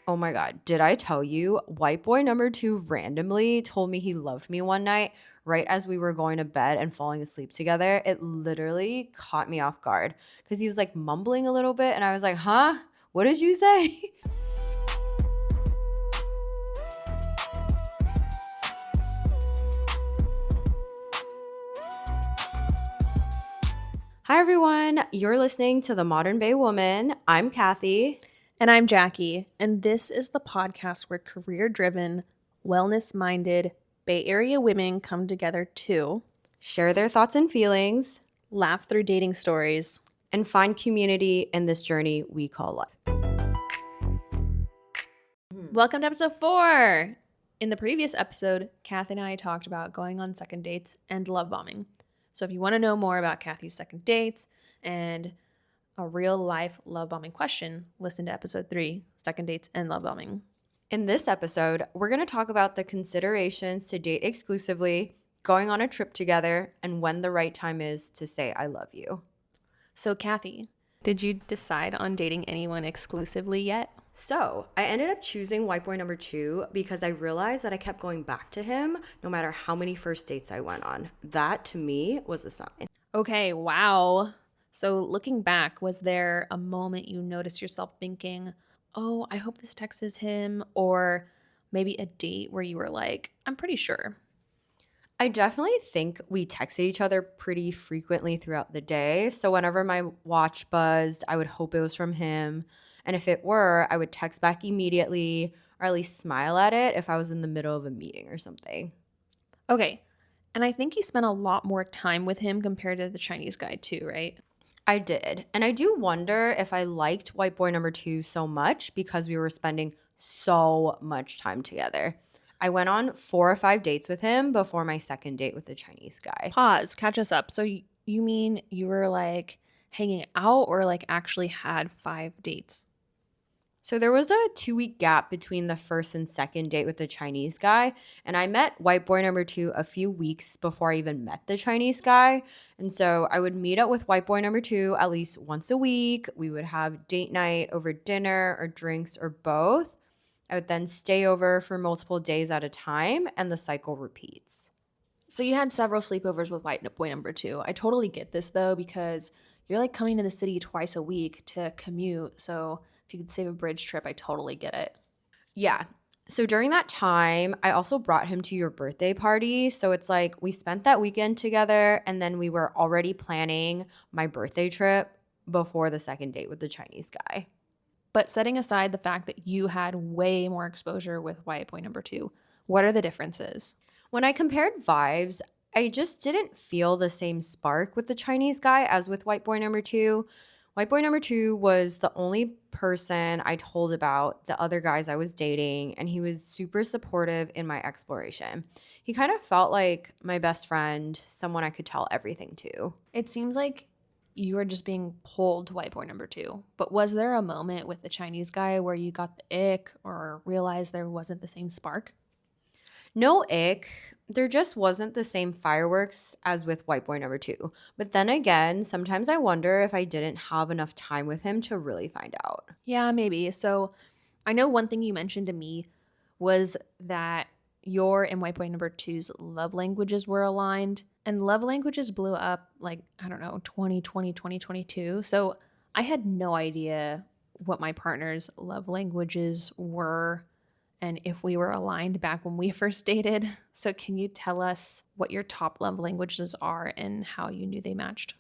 Oh my God. Did I tell you? White boy number two randomly told me he loved me one night right as we were going to bed and falling asleep together. It literally caught me off guard because he was like mumbling a little bit and I was like, huh? What did you say? Hi, everyone. You're listening to The Modern Bay Woman. I'm Cathy. And I'm Jackie, and this is the podcast where career-driven, wellness-minded Bay Area women come together to Share their thoughts and feelings laugh through dating stories and find community in this journey we call life. Welcome to episode 4. In the previous episode, Cathy and I talked about going on second dates and love bombing. So if you want to know more about Cathy's second dates and a real life love bombing question, listen to episode 3, second dates and love bombing. In this episode, we're going to talk about the considerations to date exclusively, going on a trip together, and when the right time is to say I love you. So Cathy, did you decide on dating anyone exclusively yet? So I ended up choosing white boy number 2 because I realized that I kept going back to him no matter how many first dates I went on. That to me was a sign. Okay, wow. So looking back, was there a moment you noticed yourself thinking, oh, I hope this text is him? Or maybe a date where you were like, I'm pretty sure. I definitely think we texted each other pretty frequently throughout the day. So whenever my watch buzzed, I would hope it was from him. And if it were, I would text back immediately or at least smile at it if I was in the middle of a meeting or something. Okay, and I think you spent a lot more time with him compared to the Chinese guy too, right? I did. And I do wonder if I liked white boy number 2 so much because we were spending so much time together. I went on 4 or 5 dates with him before my second date with the Chinese guy. Pause, catch us up. So you mean you were like hanging out or like actually had 5 dates? So there was a 2-week gap between the first and second date with the Chinese guy. And I met white boy number 2 a few weeks before I even met the Chinese guy. And so I would meet up with white boy number 2 at least once a week. We would have date night over dinner or drinks or both. I would then stay over for multiple days at a time and the cycle repeats. So you had several sleepovers with white boy number 2. I totally get this though, because you're like coming to the city twice a week to commute. So if you could save a bridge trip, I totally get it. Yeah. So during that time, I also brought him to your birthday party. So it's like we spent that weekend together and then we were already planning my birthday trip before the second date with the Chinese guy. But setting aside the fact that you had way more exposure with white boy number 2, what are the differences? When I compared vibes, I just didn't feel the same spark with the Chinese guy as with white boy number 2. White boy number 2 was the only person I told about the other guys I was dating, and he was super supportive in my exploration. He kind of felt like my best friend, someone I could tell everything to. It seems like you were just being pulled to white boy number 2. But was there a moment with the Chinese guy where you got the ick or realized there wasn't the same spark? No ick. There just wasn't the same fireworks as with white boy number 2. But then again, sometimes I wonder if I didn't have enough time with him to really find out. Yeah, maybe. So I know one thing you mentioned to me was that your and white boy number 2's love languages were aligned. And love languages blew up like, I don't know, 2020, 2022. So I had no idea what my partner's love languages were and if we were aligned back when we first dated. So can you tell us what your top love languages are and how you knew they matched?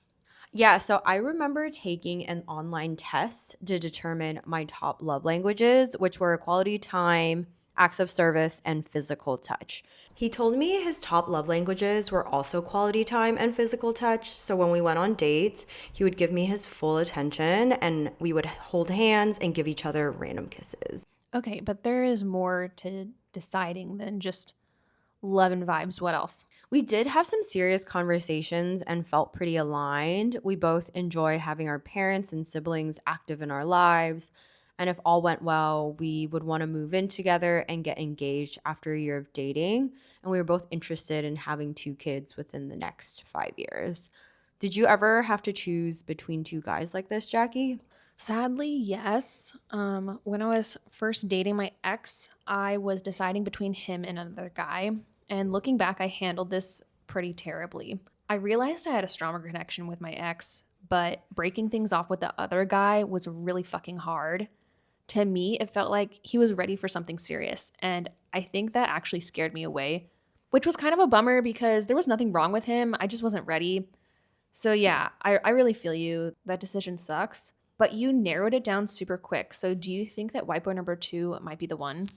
Yeah, so I remember taking an online test to determine my top love languages, which were quality time, acts of service, and physical touch. He told me his top love languages were also quality time and physical touch. So when we went on dates, he would give me his full attention and we would hold hands and give each other random kisses. Okay, but there is more to deciding than just love and vibes. What else? We did have some serious conversations and felt pretty aligned. We both enjoy having our parents and siblings active in our lives. And if all went well, we would want to move in together and get engaged after a year of dating. And we were both interested in having 2 kids within the next 5 years. Did you ever have to choose between two guys like this, Jackie? Sadly, yes. When I was first dating my ex, I was deciding between him and another guy. And looking back, I handled this pretty terribly. I realized I had a stronger connection with my ex, but breaking things off with the other guy was really fucking hard. To me, it felt like he was ready for something serious. And I think that actually scared me away, which was kind of a bummer because there was nothing wrong with him. I just wasn't ready. So yeah, I really feel you. That decision sucks. But you narrowed it down super quick. So do you think that white boy number two might be the one?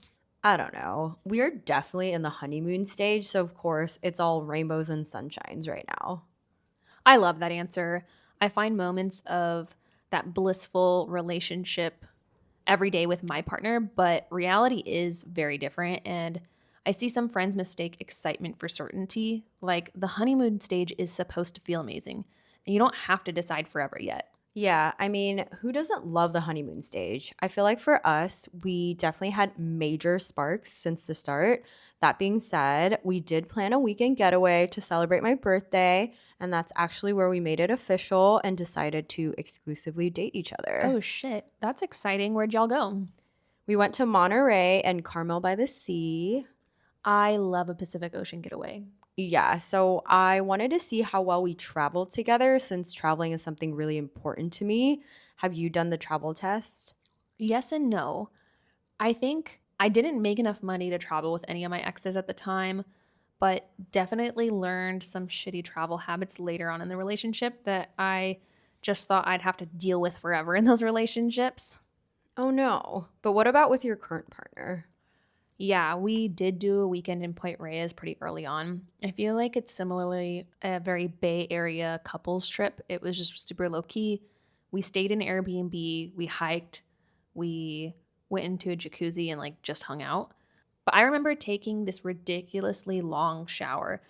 I don't know. We're definitely in the honeymoon stage, so of course it's all rainbows and sunshines right now. I love that answer. I find moments of that blissful relationship every day with my partner, but reality is very different. And I see some friends mistake excitement for certainty. Like the honeymoon stage is supposed to feel amazing, and you don't have to decide forever yet. Yeah, I mean, who doesn't love the honeymoon stage? I feel like for us, we definitely had major sparks since the start. That being said, we did plan a weekend getaway to celebrate my birthday, and that's actually where we made it official and decided to exclusively date each other. Oh shit, that's exciting. Where'd y'all go? We went to Monterey and Carmel by the Sea. I love a Pacific Ocean getaway. Yeah, so I wanted to see how well we traveled together since traveling is something really important to me. Have you done the travel test? Yes and no. I think I didn't make enough money to travel with any of my exes at the time, but definitely learned some shitty travel habits later on in the relationship that I just thought I'd have to deal with forever in those relationships. Oh no. But what about with your current partner? Yeah, we did do a weekend in Point Reyes pretty early on. I feel like it's similarly a very Bay Area couples trip. It was just super low key. We stayed in Airbnb, we hiked, we went into a jacuzzi and like just hung out. But I remember taking this ridiculously long shower.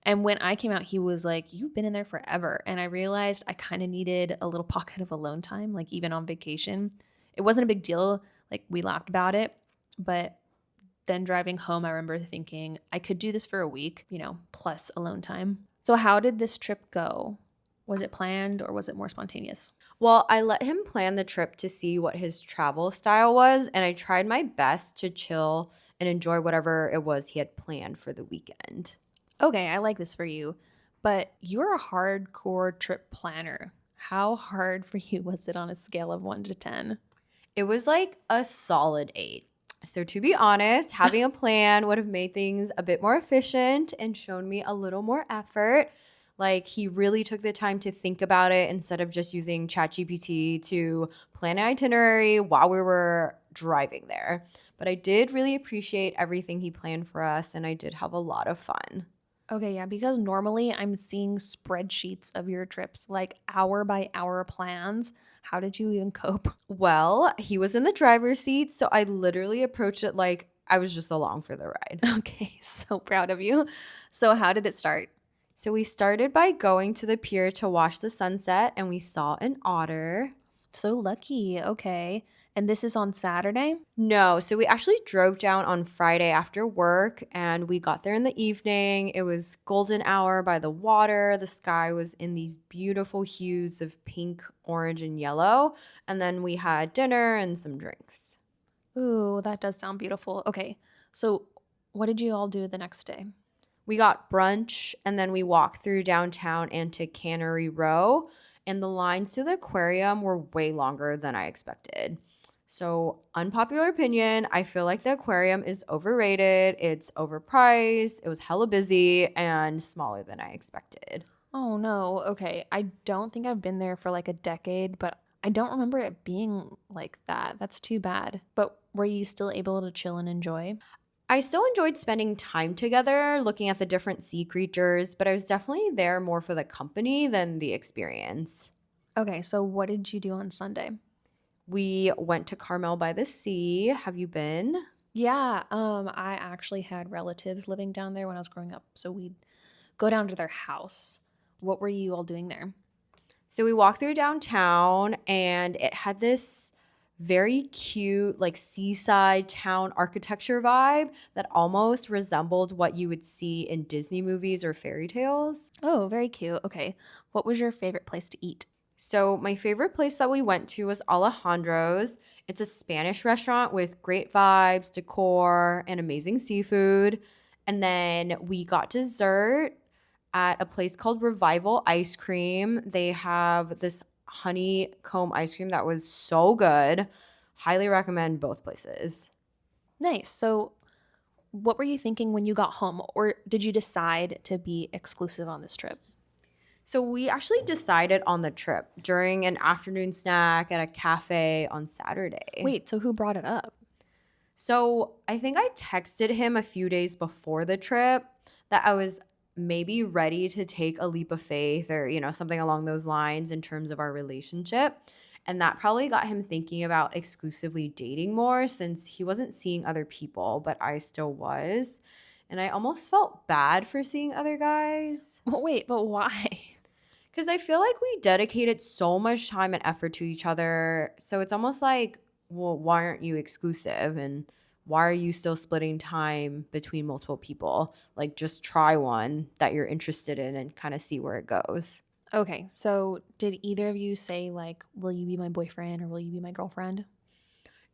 And when I came out, he was like, "You've been in there forever." And I realized I kind of needed a little pocket of alone time, like even on vacation. It wasn't a big deal. Like we laughed about it. But then driving home, I remember thinking I could do this for a week, plus alone time. So, how did this trip go? Was it planned or was it more spontaneous? Well, I let him plan the trip to see what his travel style was, and I tried my best to chill and enjoy whatever it was he had planned for the weekend. Okay, I like this for you, but you're a hardcore trip planner. How hard for you was it on a scale of 1 to 10? It was like a solid 8. So, to be honest, having a plan would have made things a bit more efficient and shown me a little more effort. Like, he really took the time to think about it instead of just using ChatGPT to plan an itinerary while we were driving there. But I did really appreciate everything he planned for us, and I did have a lot of fun. Okay, yeah, because normally I'm seeing spreadsheets of your trips, like hour by hour plans. How did you even cope? Well, he was in the driver's seat, so I literally approached it like I was just along for the ride. Okay, so proud of you. So, how did it start? So we started by going to the pier to watch the sunset, and we saw an otter. So lucky. Okay. And this is on Saturday? No, so we actually drove down on Friday after work, and we got there in the evening. It was golden hour by the water. The sky was in these beautiful hues of pink, orange, and yellow. And then we had dinner and some drinks. Ooh, that does sound beautiful. Okay. So, what did you all do the next day? We got brunch, and then we walked through downtown and to Cannery Row, and the lines to the aquarium were way longer than I expected. So, unpopular opinion, I feel like the aquarium is overrated. It's overpriced. It was hella busy and smaller than I expected. Oh, no. Okay. I don't think I've been there for like a decade, but I don't remember it being like that. That's too bad. But were you still able to chill and enjoy? I still enjoyed spending time together, looking at the different sea creatures, but I was definitely there more for the company than the experience. Okay. So, what did you do on Sunday? We went to Carmel by the Sea. Have you been? Yeah, I actually had relatives living down there when I was growing up, so we'd go down to their house. What were you all doing there? So we walked through downtown and it had this very cute, like seaside town architecture vibe that almost resembled what you would see in Disney movies or fairy tales. Oh, very cute. Okay. What was your favorite place to eat? So, my favorite place that we went to was Alejandro's. It's a Spanish restaurant with great vibes, decor, and amazing seafood. And then we got dessert at a place called Revival Ice Cream. They have this honeycomb ice cream that was so good. Highly recommend both places. Nice. So, what were you thinking when you got home, or did you decide to be exclusive on this trip? So we actually decided on the trip during an afternoon snack at a cafe on Saturday. Wait, so who brought it up? So I think I texted him a few days before the trip that I was maybe ready to take a leap of faith or, something along those lines in terms of our relationship. And that probably got him thinking about exclusively dating more since he wasn't seeing other people, but I still was. And I almost felt bad for seeing other guys. Wait, but why? Because I feel like we dedicated so much time and effort to each other. So it's almost like, well, why aren't you exclusive? And why are you still splitting time between multiple people? Like, just try one that you're interested in and kind of see where it goes. Okay, so did either of you say, like, will you be my boyfriend or will you be my girlfriend?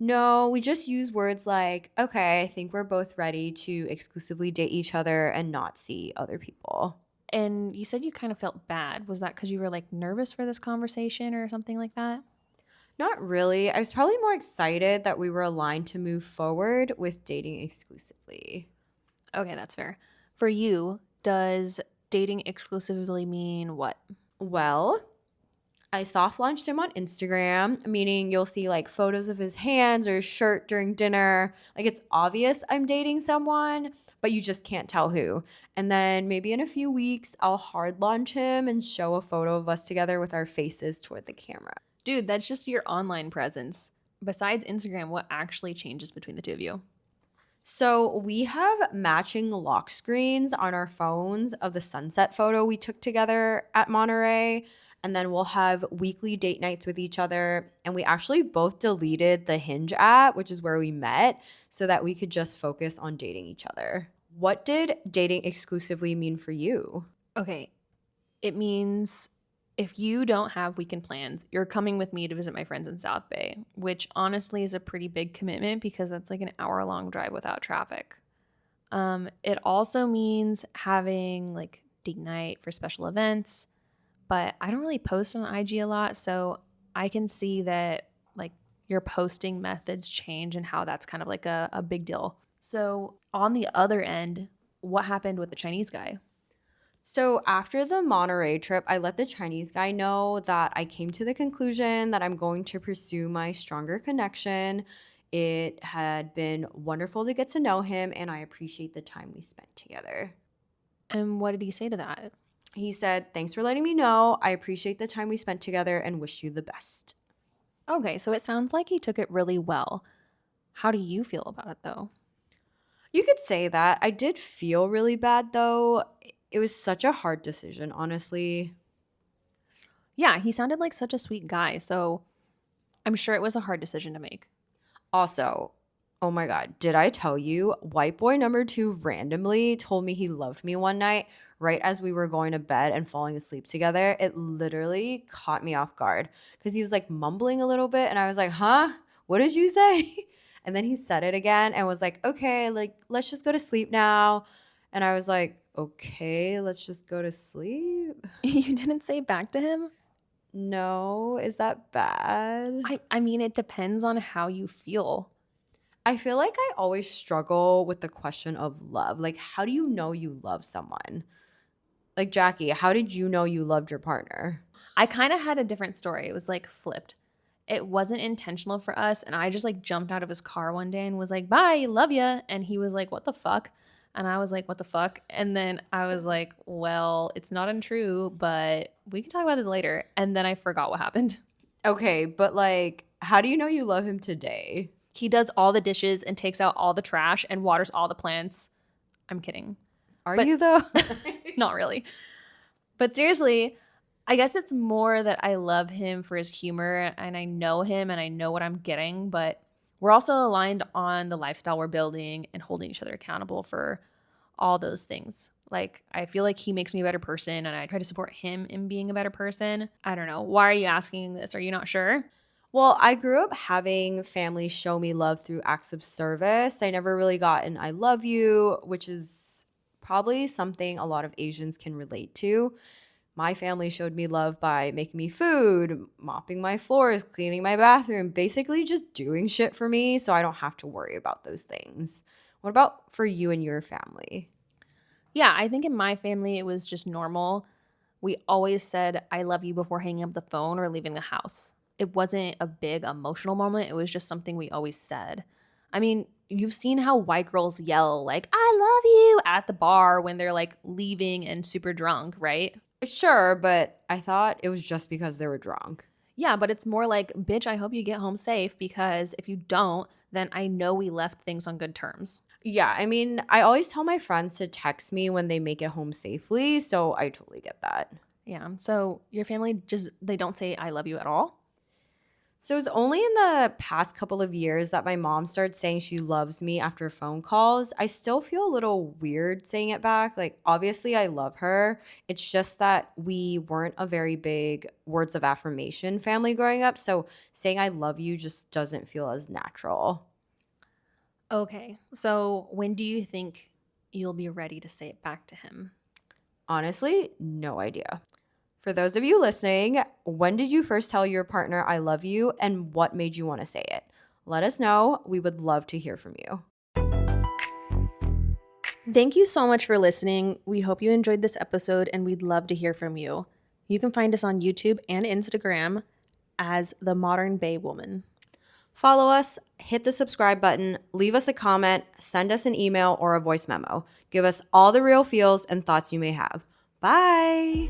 No, we just use words like, okay, I think we're both ready to exclusively date each other and not see other people. And you said you kind of felt bad. Was that because you were like nervous for this conversation or something like that? Not really. I was probably more excited that we were aligned to move forward with dating exclusively. Okay, that's fair. For you, does dating exclusively mean what? Well, I soft launched him on Instagram, meaning you'll see like photos of his hands or his shirt during dinner. Like it's obvious I'm dating someone, but you just can't tell who. And then maybe in a few weeks, I'll hard launch him and show a photo of us together with our faces toward the camera. Dude, that's just your online presence. Besides Instagram, what actually changes between the two of you? So we have matching lock screens on our phones of the sunset photo we took together at Monterey. And then we'll have weekly date nights with each other. And we actually both deleted the Hinge app, which is where we met, so that we could just focus on dating each other. What did dating exclusively mean for you? Okay, it means if you don't have weekend plans, you're coming with me to visit my friends in South Bay, which honestly is a pretty big commitment because that's like an hour-long drive without traffic. It also means having like date night for special events, but I don't really post on IG a lot, so I can see that like your posting methods change and how that's kind of like a big deal. So on the other end, what happened with the Chinese guy? So after the Monterey trip, I let the Chinese guy know that I came to the conclusion that I'm going to pursue my stronger connection. It had been wonderful to get to know him, and I appreciate the time we spent together. And what did he say to that? He said, "Thanks for letting me know. I appreciate the time we spent together and wish you the best." Okay, so it sounds like he took it really well. How do you feel about it though? You could say that. I did feel really bad though. It was such a hard decision, honestly. Yeah, he sounded like such a sweet guy, so I'm sure it was a hard decision to make. Also, oh my God, did I tell you? White boy number two randomly told me he loved me one night right as we were going to bed and falling asleep together. It literally caught me off guard because he was like mumbling a little bit and I was like, huh? What did you say? And then he said it again and was like, okay, like, let's just go to sleep now. And I was like, okay, let's just go to sleep. You didn't say back to him? No, is that bad? I mean, it depends on how you feel. I feel like I always struggle with the question of love. Like, how do you know you love someone? Like, Jackie, how did you know you loved your partner? I kind of had a different story. It was like flipped. It wasn't intentional for us, and I just like jumped out of his car one day and was like, "Bye, love ya." And he was like, "What the fuck?" And I was like, "What the fuck?" And then I was like, "Well, it's not untrue, but we can talk about this later." And then I forgot what happened. Okay, but like, how do you know you love him today? He does all the dishes and takes out all the trash and waters all the plants. I'm kidding. Are But you though? not really. But seriously, I guess it's more that I love him for his humor and I know him and I know what I'm getting, but we're also aligned on the lifestyle we're building and holding each other accountable for all those things. Like, I feel like he makes me a better person and I try to support him in being a better person. I don't know. Why are you asking this? Are you not sure? Well, I grew up having family show me love through acts of service. I never really got an I love you, which is probably something a lot of Asians can relate to. My family showed me love by making me food, mopping my floors, cleaning my bathroom, basically just doing shit for me so I don't have to worry about those things. What about for you and your family? Yeah, I think in my family it was just normal. We always said I love you before hanging up the phone or leaving the house. It wasn't a big emotional moment, it was just something we always said. I mean, you've seen how white girls yell like I love you at the bar when they're like leaving and super drunk, right? Sure, but I thought it was just because they were drunk. Yeah, but it's more like, bitch, I hope you get home safe because if you don't, then I know we left things on good terms. Yeah, I mean, I always tell my friends to text me when they make it home safely, so I totally get that. Yeah. So your family just, they don't say I love you at all? So it's only in the past couple of years that my mom started saying she loves me after phone calls. I still feel a little weird saying it back. Like, obviously, I love her. It's just that we weren't a very big words of affirmation family growing up. So saying I love you just doesn't feel as natural. Okay. So when do you think you'll be ready to say it back to him? Honestly, no idea. For those of you listening, when did you first tell your partner I love you and what made you want to say it? Let us know. We would love to hear from you. Thank you so much for listening. We hope you enjoyed this episode and we'd love to hear from you. You can find us on YouTube and Instagram as The Modern Bay Woman. Follow us, hit the subscribe button, leave us a comment, send us an email or a voice memo. Give us all the real feels and thoughts you may have. Bye.